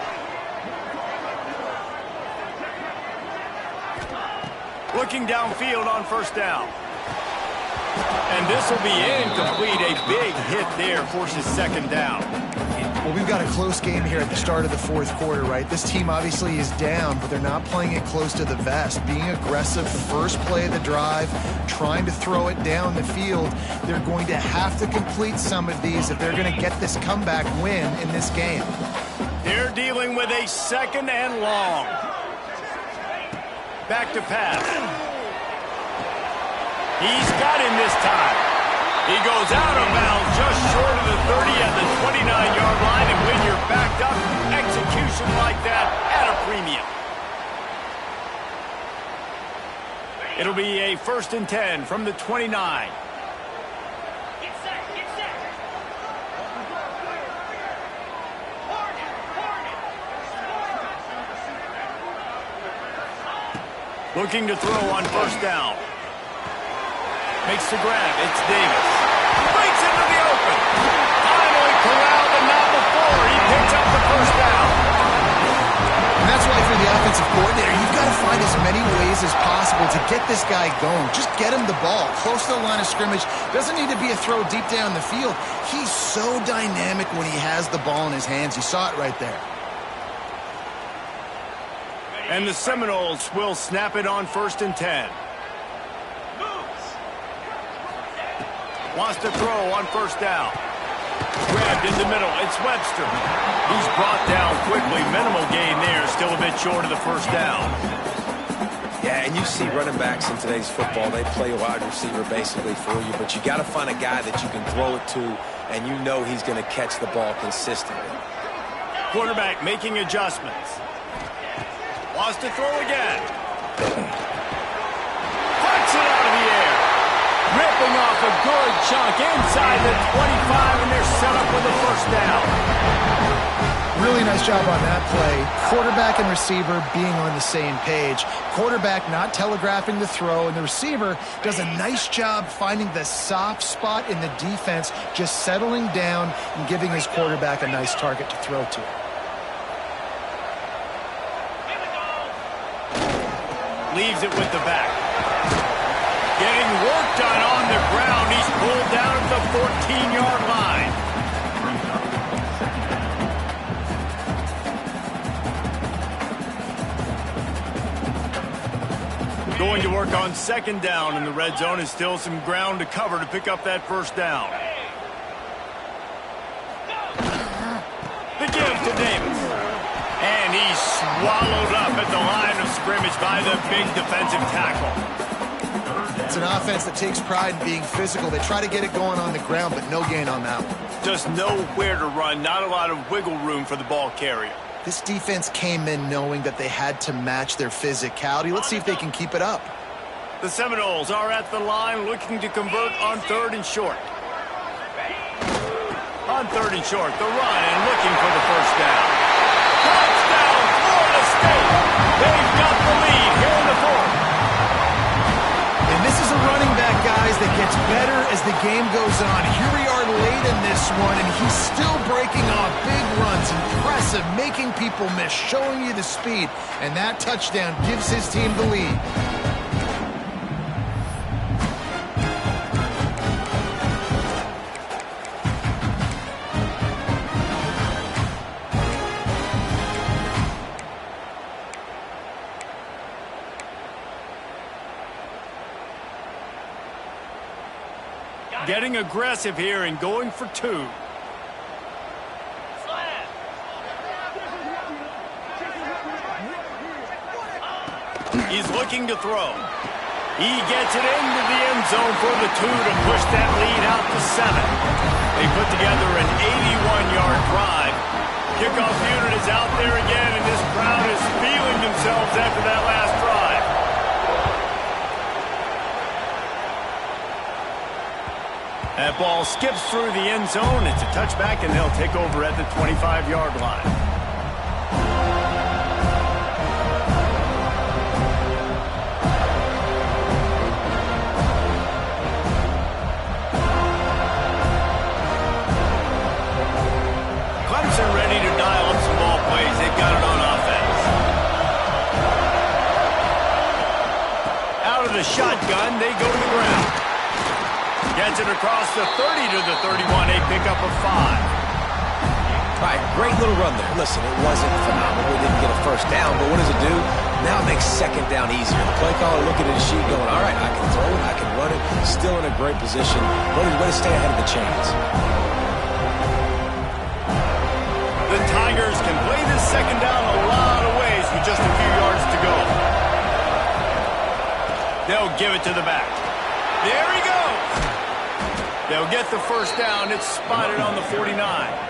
Looking downfield on first down. And this will be incomplete. A big hit there forces second down. Well, we've got a close game here at the start of the fourth quarter, right? This team obviously is down, but they're not playing it close to the vest. Being aggressive, first play of the drive, trying to throw it down the field. They're going to have to complete some of these if they're going to get this comeback win in this game. They're dealing with a second and long. Back to pass. He's got him this time. He goes out of bounds just short of the 30 at the 29-yard line, and when you're backed up, execution like that at a premium. It'll be a 1st and 10 from the 29. Looking to throw on first down. Makes the grab. It's Davis. Breaks into the open. Finally corralled and not before. He picks up the first down. And that's why for the offensive coordinator, you've got to find as many ways as possible to get this guy going. Just get him the ball close to the line of scrimmage. Doesn't need to be a throw deep down the field. He's so dynamic when he has the ball in his hands. You saw it right there. And the Seminoles will snap it on 1st and 10. Wants to throw on first down. Grabbed in the middle. It's Webster. He's brought down quickly. Minimal gain there. Still a bit short of the first down. Yeah, and you see running backs in today's football, they play a wide receiver basically for you, but you got to find a guy that you can throw it to, and you know he's going to catch the ball consistently. Quarterback making adjustments. Wants to throw again. Puts it out of the air. Ripping off a good chunk inside the 25, and they're set up with a first down. Really nice job on that play. Quarterback and receiver being on the same page. Quarterback not telegraphing the throw, and the receiver does a nice job finding the soft spot in the defense, just settling down and giving his quarterback a nice target to throw to. Leaves it with the back. Getting work done on the ground. He's pulled down at the 14-yard line. Going to work on second down in the red zone, and still some ground to cover to pick up that first down. The give to Davis. And he's swallowed up at the line of scrimmage by the big defensive tackle. It's an offense that takes pride in being physical. They try to get it going on the ground, but no gain on that one. Just nowhere to run. Not a lot of wiggle room for the ball carrier. This defense came in knowing that they had to match their physicality. Let's see if they can keep it up. The Seminoles are at the line looking to convert on 3rd and short. On 3rd and short, the run and looking for the first down. Touchdown, Florida State. They've got the lead here in the 4th. And this is a running back, guys, that gets better as the game goes on. Here we are late in this one, and he's still breaking off big runs. Impressive, making people miss, showing you the speed. And that touchdown gives his team the lead. Getting aggressive here and going for 2. He's looking to throw. He gets it into the end zone for the 2 to push that lead out to 7. They put together an 81-yard drive. Kickoff unit is out there again, and this crowd is feeling themselves after that last drive. That ball skips through the end zone. It's a touchback, and they'll take over at the 25-yard line. they're ready to dial up some ball plays. They've got it on offense. Out of the shotgun, they go to the ground. Gets it across the 30 to the 31, a pickup of 5. All right, great little run there. Listen, it wasn't phenomenal. We didn't get a first down, but what does it do? Now it makes second down easier. The play caller looking at his sheet going, all right, I can throw it, I can run it. Still in a great position. Way to stay ahead of the chains. The Tigers can play this second down a lot of ways with just a few yards to go. They'll give it to the back. There he goes. They'll get the first down. It's spotted on the 49.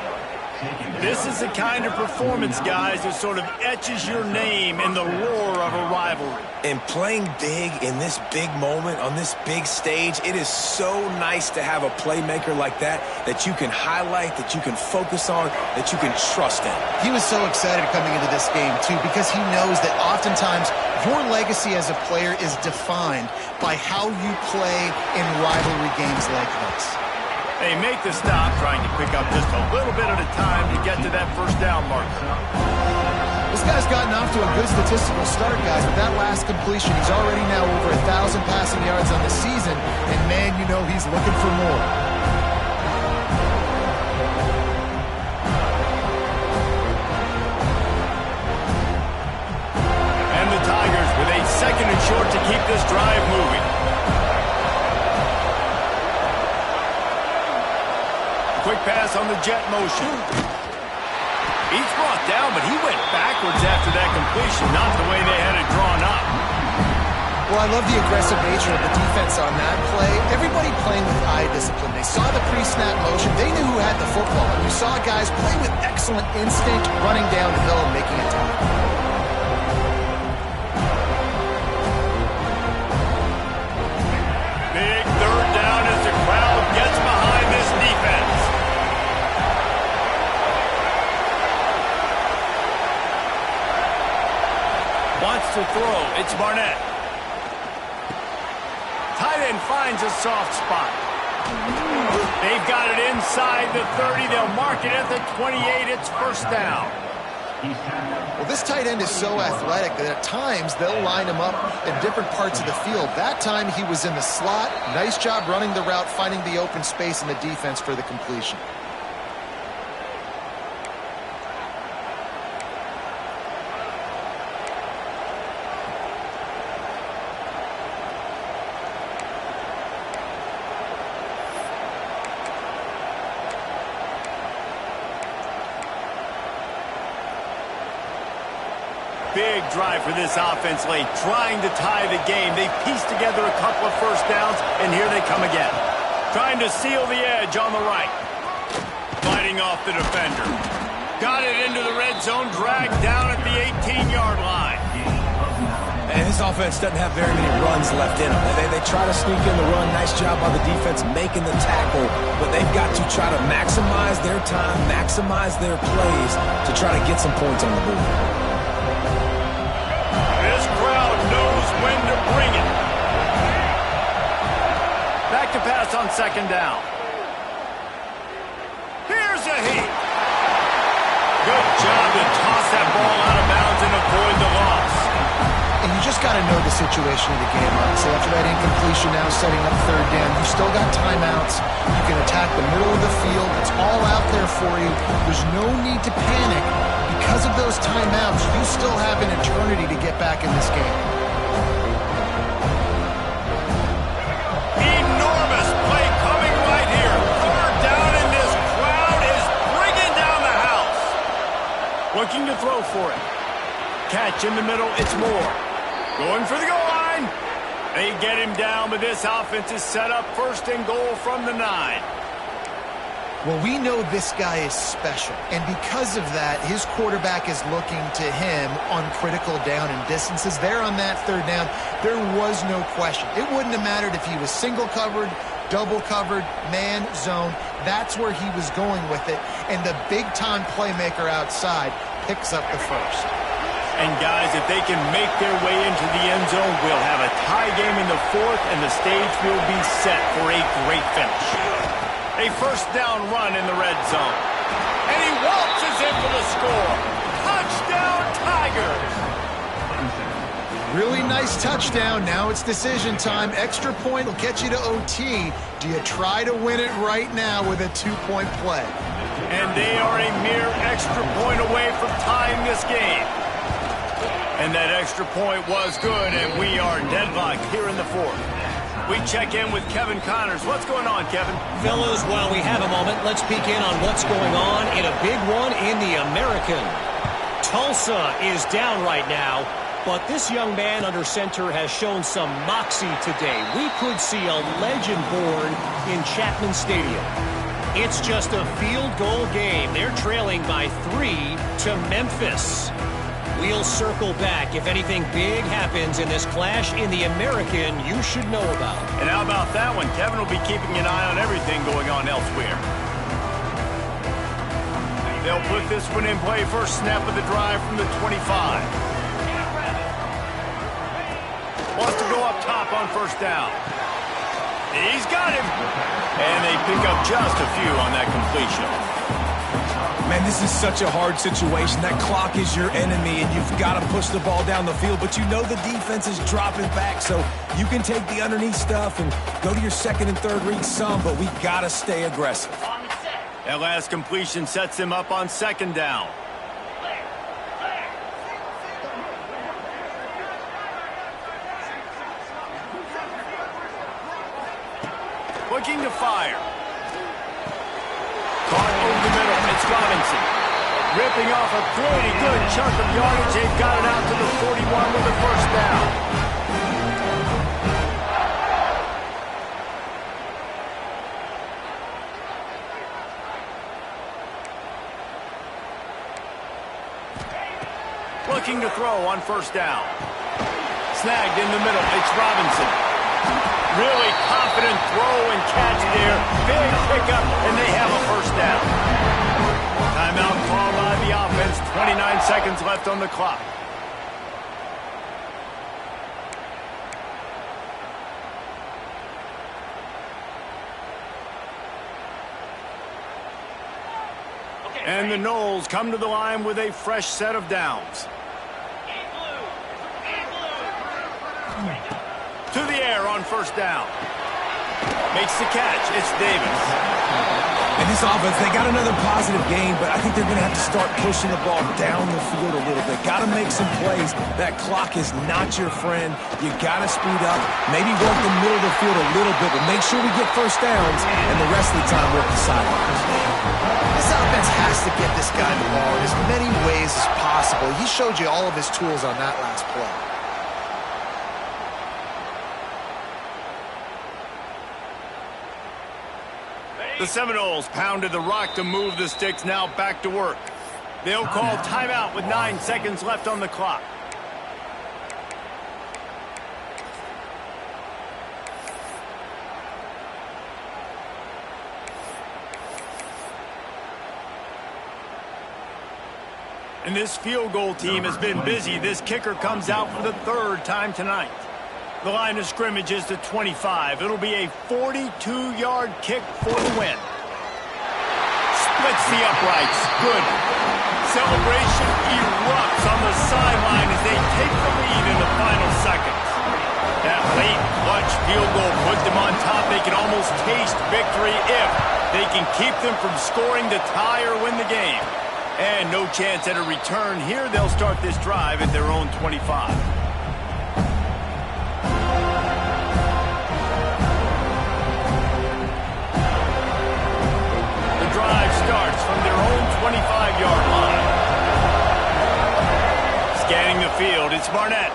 This is the kind of performance, guys, that sort of etches your name in the roar of a rivalry. And playing big in this big moment, on this big stage, it is so nice to have a playmaker like that you can highlight, that you can focus on, that you can trust in. He was so excited coming into this game, too, because he knows that oftentimes your legacy as a player is defined by how you play in rivalry games like this. They make the stop, trying to pick up just a little bit at a time to get to that first down marker. This guy's gotten off to a good statistical start, guys. With that last completion, he's already now over 1,000 passing yards on the season, and man, you know he's looking for more. And the Tigers with a second and short to keep this drive moving. Quick pass on the jet motion. He's brought down, but he went backwards after that completion, not the way they had it drawn up. Well, I love the aggressive nature of the defense on that play. Everybody playing with eye discipline. They saw the pre-snap motion. They knew who had the football. And you saw guys play with excellent instinct, running down the hill and making a tackle. Big third down as the crowd gets behind this defense. Wants to throw. It's Barnett. Tight end finds a soft spot. They've got it inside the 30. They'll mark it at the 28. It's first down. Well, this tight end is so athletic that at times they'll line him up in different parts of the field. That time he was in the slot. Nice job running the route, finding the open space in the defense for the completion. Big drive for this offense late, trying to tie the game. They pieced together a couple of first downs, and here they come again. Trying to seal the edge on the right. Fighting off the defender. Got it into the red zone, dragged down at the 18-yard line. And this offense doesn't have very many runs left in them. They try to sneak in the run. Nice job by the defense making the tackle, but they've got to try to maximize their time, maximize their plays to try to get some points on the board. This crowd knows when to bring it. Back to pass on second down. Here's a heat. Good job to toss that ball out of bounds and avoid the loss. And you just got to know the situation of the game, honestly. After that incompletion, now setting up third down, you still got timeouts. You can attack the middle of the field. It's all out there for you. There's no need to panic. Because of those timeouts, you still have an eternity to get back in this game. Enormous play coming right here. Third down, and this crowd is bringing down the house. Looking to throw for it. Catch in the middle, it's Moore. Going for the goal line. They get him down, but this offense is set up first and goal from the 9. Well, we know this guy is special, and because of that, his quarterback is looking to him on critical down and distances. There on that third down, there was no question. It wouldn't have mattered if he was single covered, double covered, man, zone. That's where he was going with it, and the big-time playmaker outside picks up the first. And guys, if they can make their way into the end zone, we'll have a tie game in the fourth, and the stage will be set for a great finish. A first down run in the red zone. And he waltzes it Nice touchdown. Now it's decision time. Extra point will get you to OT. Do you try to win it right now with a 2-point play? And they are a mere extra point away from tying this game. And that extra point was good, and we are deadlocked here in the fourth. We check in with Kevin Connors. What's going on, Kevin? Fellas, while we have a moment, let's peek in on what's going on in a big one in the American. Tulsa is down right now, but this young man under center has shown some moxie today. We could see a legend born in Chapman Stadium. It's just a field goal game. They're trailing by 3 to Memphis. We'll circle back if anything big happens in this clash in the American you should know about. And how about that one? Kevin will be keeping an eye on everything going on elsewhere. They'll put this one in play. First snap of the drive from the 25. Wants to go up top on first down. He's got him. And they pick up just a few on that completion. Man, this is such a hard situation. That clock is your enemy, and you've got to push the ball down the field. But you know the defense is dropping back, so you can take the underneath stuff and go to your second and third read some, but we got to stay aggressive. That last completion sets him up on second down. Looking to fire. Caught over the middle. It's Robinson. Ripping off a pretty good chunk of yardage. They've got it out to the 41 with a first down. Looking to throw on first down. Snagged in the middle. It's Robinson. Really confident throw and catch there. Big pickup, and they have a first down. Timeout called by the offense. 29 seconds left on the clock. And the Noles come to the line with a fresh set of downs. To the air on first down. Makes the catch. It's Davis. And this offense, they got another positive game, but I think they're going to have to start pushing the ball down the field a little bit. Got to make some plays. That clock is not your friend. You got to speed up. Maybe work the middle of the field a little bit, but make sure we get first downs, and the rest of the time work the sidelines. This offense has to get this guy the ball in as many ways as possible. He showed you all of his tools on that last play. The Seminoles pounded the rock to move the sticks, now back to work. They'll call timeout with 9 seconds left on the clock. And this field goal team has been busy. This kicker comes out for the third time tonight. The line of scrimmage is to 25. It'll be a 42-yard kick for the win. Splits the uprights. Good. Celebration erupts on the sideline as they take the lead in the final seconds. That late clutch field goal put them on top. They can almost taste victory if they can keep them from scoring to tie or win the game. And no chance at a return here. They'll start this drive at their own 25. Starts from their own 25-yard line. Scanning the field, it's Barnett.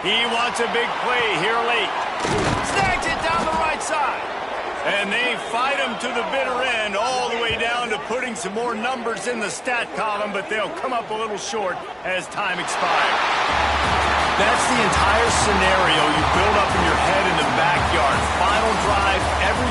He wants a big play here late. Snags it down the right side. And they fight him to the bitter end, all the way down to putting some more numbers in the stat column, but they'll come up a little short as time expires. That's the entire scenario you build up in your head in the backyard. Final drive, every